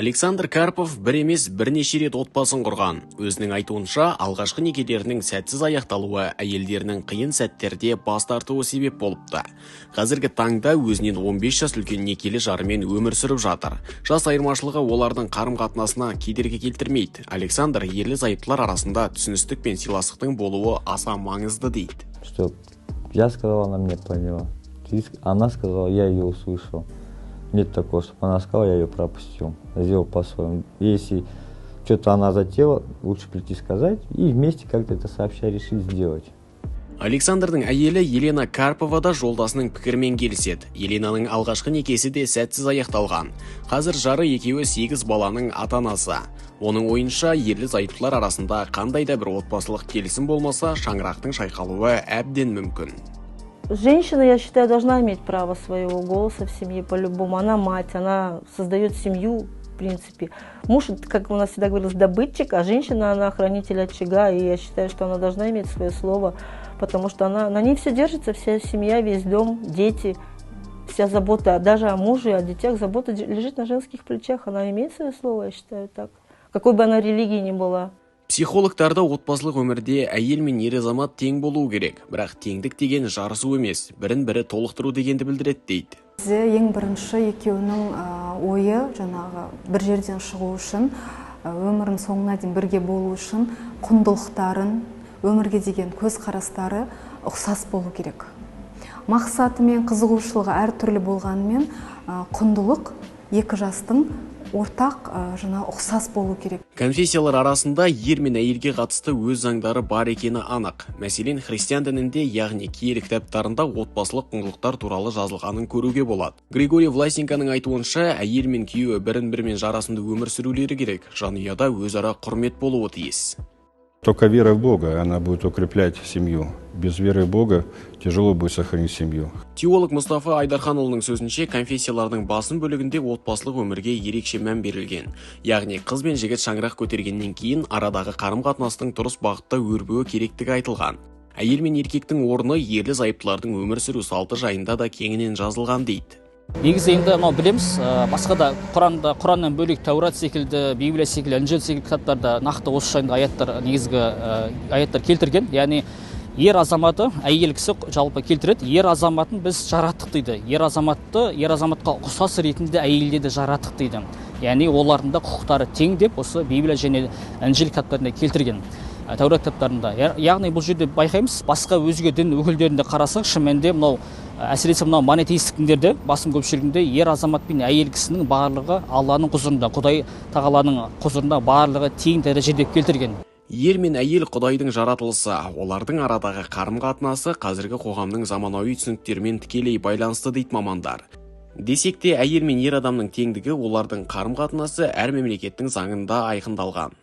Александр Карпов бір емес бірнеше рет отбасын құрған. Өзінің айтуынша, алғашқы некелерінің сәтсіз аяқталуы әйелдерінің қиын сәттерде бас тартуы себеп болыпты. Қазіргі таңда өзінен 15 жас үлкен некелі жарымен өмір сүріп жатыр. Жас айырмашылығы олардың қарым-қатынасына кедергі келтірмейді. Александр ерлі-зайыптылар арасында түсіністік пен сыйластықтың болуы аса маңызды дейді. Что я сказала, она меня поняла. Она сказала, я ее услышал. Нет такого, чтобы она сказала, я ее пропустил. Я сделал по-своему. Если что-то она затеяла, лучше прийти сказать и вместе как-то это сообща решить сделать. Александрдың әйелі Елена Карпова да жолдасының пікірмен келіседі. Еленаның алғашқы некесі де сәтсіз аяқталған. Қазір жары екеуі 8 баланың ата-анасы. Оның ойынша ерлі-зайыптылар арасында қандай да бір отбасылық келісім болмаса, шаңырақтың шайқалуы әбден мүмкін. Женщина, я считаю, должна иметь право своего голоса в семье по-любому. Она мать, она создает семью, в принципе. Муж, как у нас всегда говорилось, добытчик, а женщина, она хранитель очага. И я считаю, что она должна иметь свое слово, потому что на ней все держится, вся семья, весь дом, дети, вся забота, даже о муже, о детях, забота лежит на женских плечах. Она имеет свое слово, я считаю так. Какой бы она религии ни была. Психологтарда отбасылық өмірде әйел мен ер азамат тең болуы керек, бірақ теңдік деген жарысу емес, бірін-бірі толықтыру дегенді білдіреді дейді. Ең бірінші екеуінің ойы жаңағы бір жерден шығу үшін, өмірін соңына дейін бірге болу үшін құндылықтарын, өмірге деген көзқарастары ұқсас болу керек. Мақсаты мен қызығушылығы әртүрлі болғанымен құндылық екі жастың ортақ жана ұқсас болу керек. Конфессиялар арасында ер мен әйелге қатысты өз заңдары бар екені анық. Мәселен, христиан дінінде, яғни киелі кітаптарында отбасылық құндылықтар туралы жазылғанын көруге болады. Григорий Власенконың айтуынша, әйел мен күйеуі бірін-бірімен жарасымды өмір сүрулері керек. Жанұяда өзара құрмет болуы тиіс. Только вера в Бога, она будет укреплять семью. Без веры в Бога тяжело будет сохранить семью. Теолог Мұстафа Айдарханұлының сөзінше, конфессиялардың басым бөлігінде отбасылық өмірге ерекше мән берілген. Яғни қыз бен жігіт шаңырақ көтергеннен кейін арадағы қарым-қатынастың дұрыс бағытта өрбуі керектігі айтылған. Әйел мен еркектің орны ерлі-зайыптылардың өмір сүру салты жайында да кеңінен жазылған дейді. Негізі енді білеміз, басқа да Құраннан бөлек Таурат секілді, Библия секілді, Інжіл секілді кітаптарда нақты осы жайында негізгі аяттар келтірген. Яғни ер азаматы, әйел кісі жалпы келтіреді, ер азаматын біз жараттық дейді. Ер азаматқа ұқсас ретінде әйелде де жараттық дейді. Яғни олардың да құқықтары тең деп осы Библия және Інжіл кітаптарында келтірген. Таурат кітаптарында. Яғни бұл жерде байқаймыз, басқа өзге дін өкілдерінде қарасақ, шынымен әсіресе монотеистік діндерде басым көпшілігінде ер азамат пен әйел кісінің барлығы Алланың құзырында, Құдай тағаланың құзырында барлығы тең дәрежеде келтірген. Ер мен әйел Құдайдың жаратылысы, олардың арадағы қарым-қатынасы қазіргі қоғамның заманауи түсініктерімен тікелей байланысты дейді мамандар. Десек те, әйел мен ер адамның теңдігі олардың қарым-қатынасы әр мемлекеттің заңында айқындалған.